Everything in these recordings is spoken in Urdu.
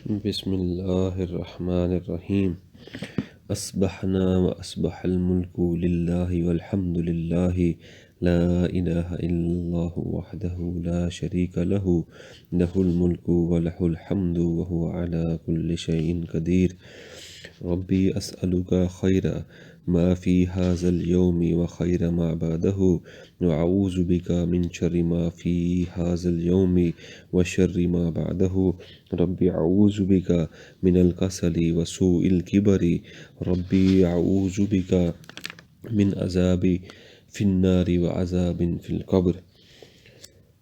بسم الله الرحمن الرحيم. أصبحنا وأصبح الملك لله والحمد لله لا إله إلا الله وحده لا شريك له له الملك وله الحمد وهو على كل شيء قدير. ربي أسألك خير ما في هذا اليوم وخير ما بعده، وأعوذ بك من شر ما في هذا اليوم وشر ما بعده. ربي أعوذ بك من الكسل وسوء الكبر. ربي أعوذ بك من عذاب في النار وعذاب في القبر.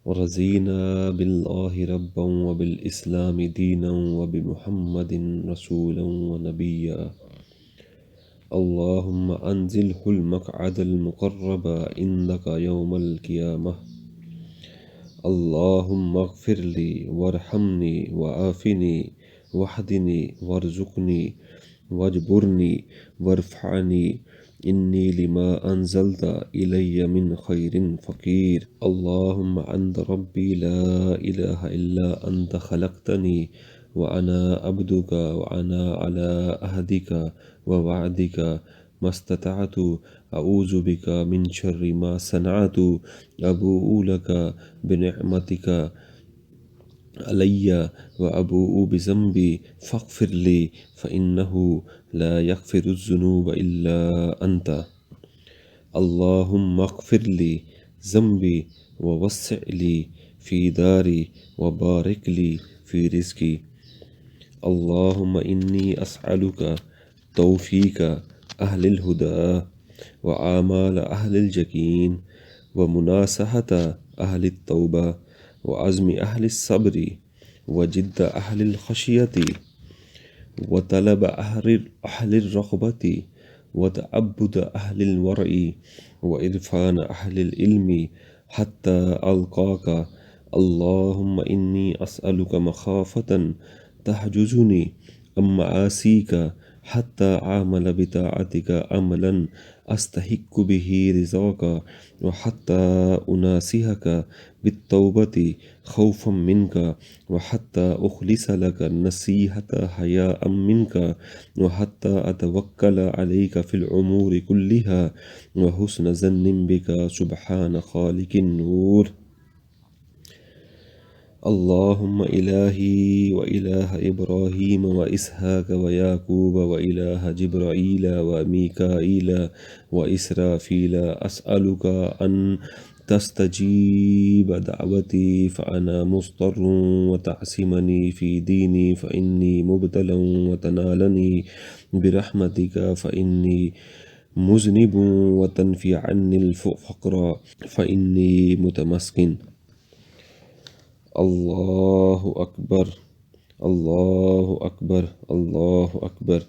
ورزينا بالله ربا وبالإسلام دينا وبمحمد رسولا ونبيا. اللهم أنزله المقعد المقرب عندك يوم القيامة. اللهم اغفر لي وارحمني وعافني واهدني وارزقني واجبرني وارفعني، إني لما أنزلت إلي من خير فقير. اللهم أنت ربي لا إله إلا أنت، خلقتني وأنا عبدك وأنا على عهدك ووعدك ما استطعت. أعوذ بك من شر ما صنعت. أبوء لك بنعمتك علي وأبوء بذنبي فاغفر لي، فإنه لا يغفر الذنوب إلا أنت. اللهم اغفر لي ذنبي ووسع لي في داري وبارك لي في رزقي. اللهم إني أسألك توفيق أهل الهدى وآمال أهل اليقين ومناصحة أهل التوبة وعزم أهل الصبر وجد أهل الخشية وطلب أهل الرغبة وتعبد أهل الورع وإرفان أهل العلم حتى ألقاك. اللهم إني أسألك مخافة تحجزني عن معاصيك حتى أعمل بطاعتك عملا أستحق به رضاك، وحتى أناسهك بالتوبة خوفا منك، وحتى أخلص لك النصيحة حياء منك، وحتى أتوكل عليك في الأمور كلها وحسن ظن بك سبحان خالق النور. اللهم إلهي وإله إبراهيم وإسحاق ويعقوب وإله جبرائيل وميكائيل وإسرافيل، أسألك أن تستجيب دعوتي فأنا مضطر، وتعصمني في ديني فإني مبتلى، وتنالني برحمتك فإني مذنب، وتنفي عني الفقر فإني متمسكن. الله أكبر الله أكبر الله أكبر.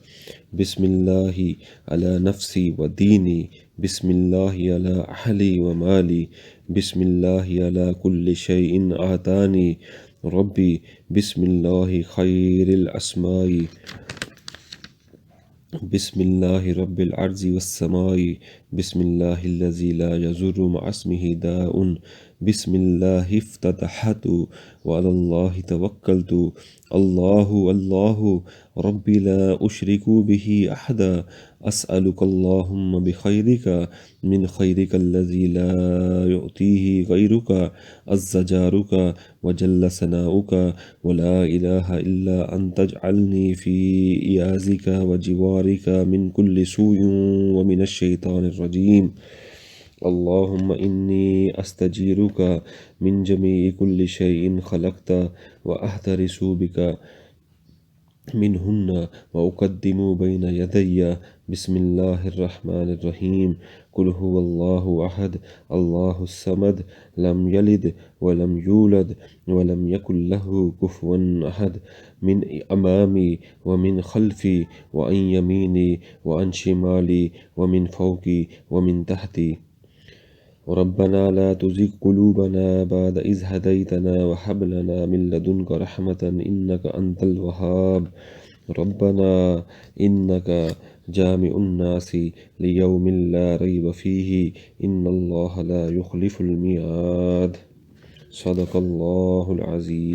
بسم الله على نفسي وديني، بسم الله على أهلي ومالي، بسم الله على كل شيء أعطاني ربي، بسم الله خير الأسماء، بسم الله رب الأرض والسماء، بسم الله الذي لا يضر مع اسمه داء، بسم الله افتتحت وعلى الله توكلت. الله الله ربي لا أشرك به أحدا. أسألك اللهم بخيرك من خيرك الذي لا يؤتيه غيرك، عز جارك وجل ثناؤك، ولا إله إلا أن تجعلني في إيازك وجوارك من كل سوء ومن الشيطان الرجيم. اللهم إني أستجيرك من جميع كل شيء خلقت، وأحترس بك منهن، وأقدم بين يدي. بسم الله الرحمن الرحيم. قل هو الله أحد الله الصمد، لم يلد ولم يولد ولم يكن له كفوا أحد. من أمامي ومن خلفي وعن يميني وعن شمالي ومن فوقي ومن تحتي. ربنا لا تزغ قلوبنا بعد إذ هديتنا وهب لنا من لدنك رحمة إنك أنت الوهاب. ربنا إنك جامع الناس ليوم لا ريب فيه، إن الله لا يخلف الميعاد. صدق الله العظيم.